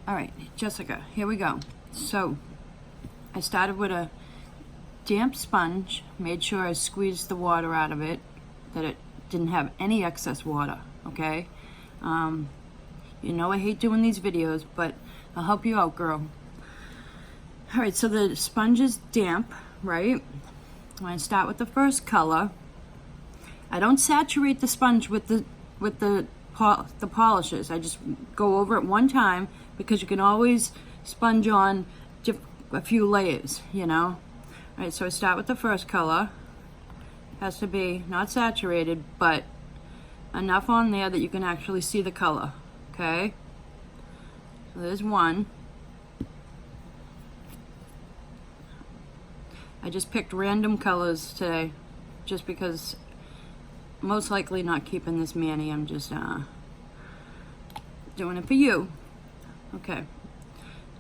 All right, Jessica, here we go. So I started with a damp sponge, made sure I squeezed the water out of it, that it didn't have any excess water, okay? You know I hate doing these videos, but I'll help you out, girl. All right, so the sponge is damp, right? When I start with the first color, I don't saturate the sponge with the polishes. I just go over it one time because you can always sponge on a few layers, you know? All right, so I start with the first color. Has to be not saturated, but enough on there that you can actually see the color, okay? So there's one. I just picked random colors today just because most likely not keeping this mani. I'm just doing it for you. Okay,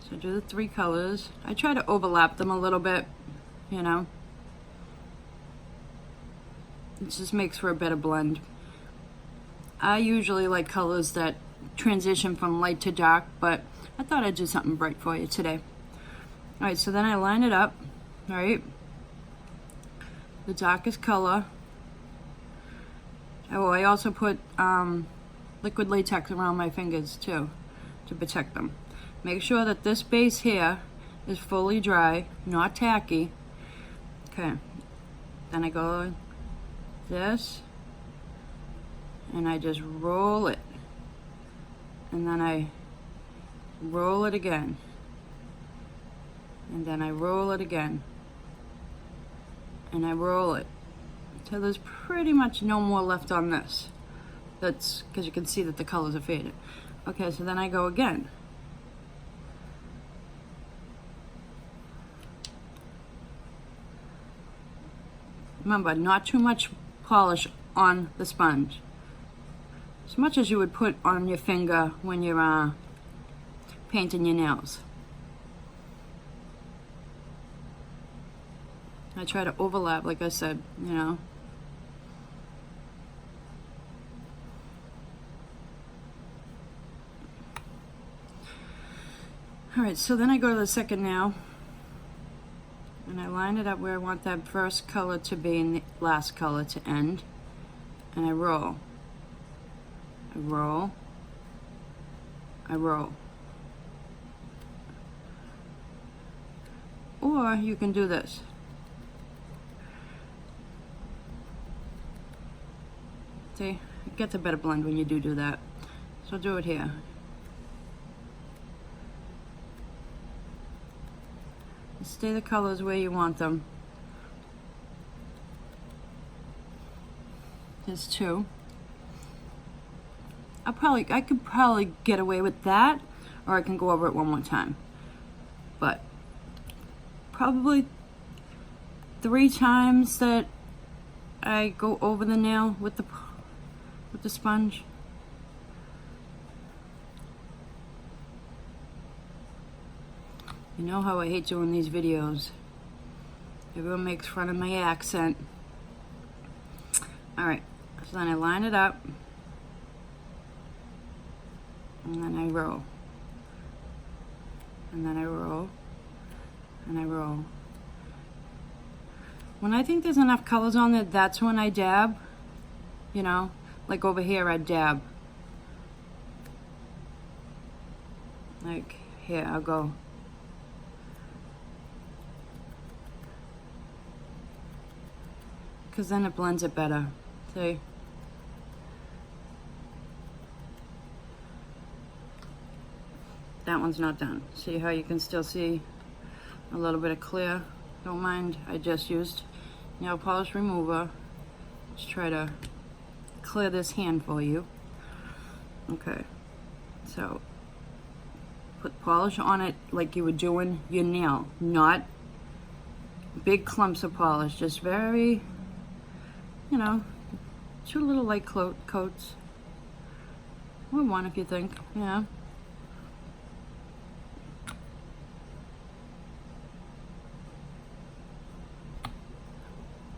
so do the 3 colors. I try to overlap them a little bit, you know. It just makes for a better blend. I usually like colors that transition from light to dark, but I thought I'd do something bright for you today. All right, so then I line it up, all right? The darkest color. Oh, I also put liquid latex around my fingers too, to protect them. Make sure that this base here is fully dry, not tacky. Okay, then I go this, and I just roll it, and then I roll it again, and then I roll it again, and I roll it. So there's pretty much no more left on this. That's because you can see that the colors are faded. Okay, so then I go again. Remember, not too much polish on the sponge. As much as you would put on your finger when you're painting your nails. I try to overlap, like I said, you know. All right, so then I go to the second nail, and I line it up where I want that first color to be and the last color to end, and I roll. I roll. I roll. Or you can do this. See, it gets a better blend when you do that. So do it here. Stay the colors where you want them. There's 2. I could probably get away with that, or I can go over it one more time. But probably 3 times that I go over the nail with the sponge. You know how I hate doing these videos. Everyone makes fun of my accent. All right, so then I line it up, and then I roll, and then I roll, and I roll. When I think there's enough colors on there, that's when I dab, you know, like over here I dab. Like here, I'll go. Because then it blends it better. See? That one's not done. See how you can still see a little bit of clear? Don't mind, I just used nail polish remover. Just try to clear this hand for you. Okay, so put polish on it like you were doing your nail, not big clumps of polish, just very, you know, 2 little light coats, or 1 if you think, yeah.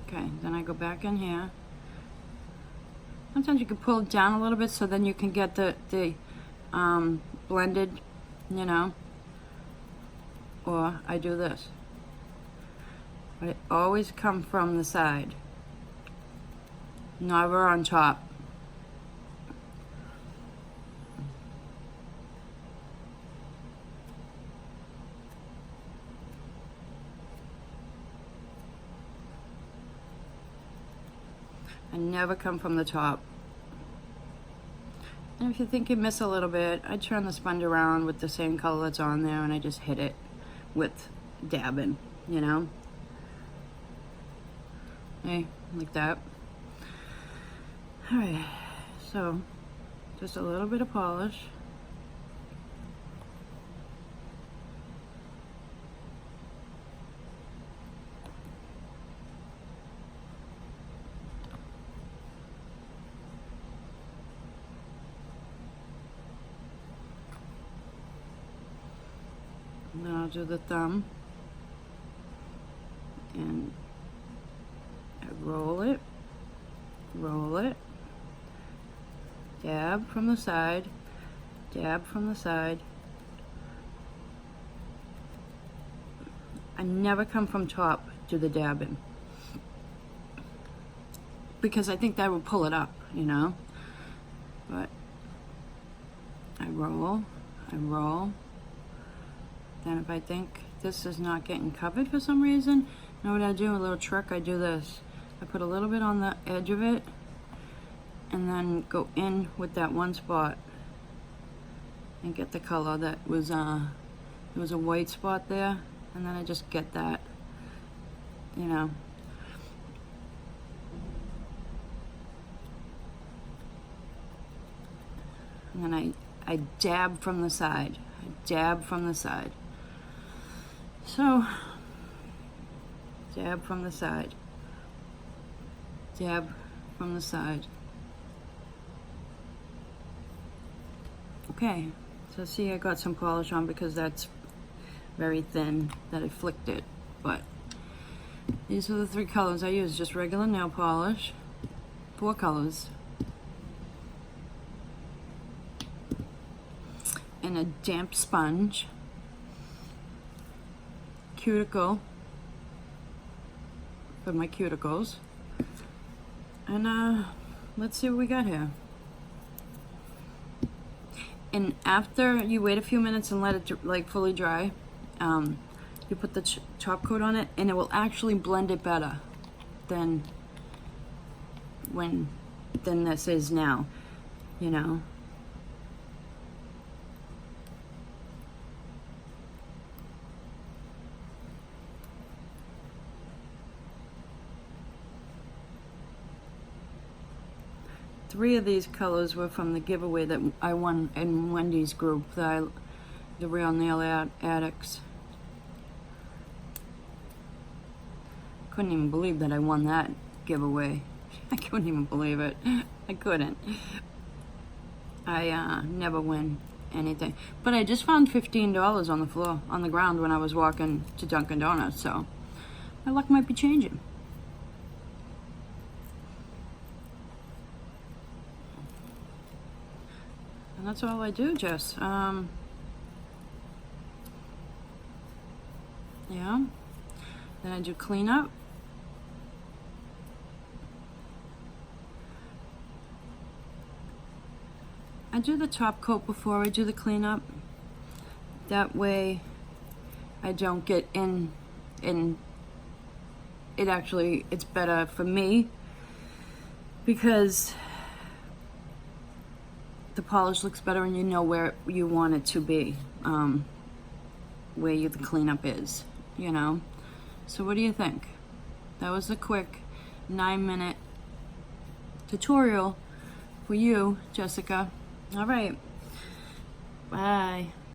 Okay, then I go back in here. Sometimes you can pull it down a little bit so then you can get the blended you know, or I do this. But it always come from the side, never on top. I never come from the top. And if you think you miss a little bit, I turn the sponge around with the same color that's on there and I just hit it with dabbing, you know? Hey, like that. Alright, so just a little bit of polish. And then I'll do the thumb, and I roll it, dab from the side, dab from the side. I never come from top to the dabbing, because I think that would pull it up, you know, but I roll. Then if I think this is not getting covered for some reason, you know what I do? A little trick, I do this. I put a little bit on the edge of it and then go in with that one spot and get the color that was, there was a white spot there, and then I just get that, you know. And then I dab from the side. I dab from the side. So, dab from the side. Dab from the side. Okay, so see, I got some polish on because that's very thin that I flicked it, but these are the 3 colors I use. Just regular nail polish, 4 colors, and a damp sponge, cuticle for my cuticles, and let's see what we got here. And after you wait a few minutes and let it like fully dry, you put the top coat on it, and it will actually blend it better than this is now, you know. Three of these colors were from the giveaway that I won in Wendy's group, the Real Nail Addicts. Couldn't even believe that I won that giveaway. I couldn't even believe it. I couldn't. I never win anything. But I just found $15 on the floor, on the ground, when I was walking to Dunkin' Donuts, so my luck might be changing. And that's all I do, Jess. Yeah. Then I do cleanup. I do the top coat before I do the cleanup. That way I don't get in it actually, it's better for me because the polish looks better and you know where you want it to be, where the cleanup is, you know. So what do you think? That was a quick 9-minute tutorial for you, Jessica. All right, bye.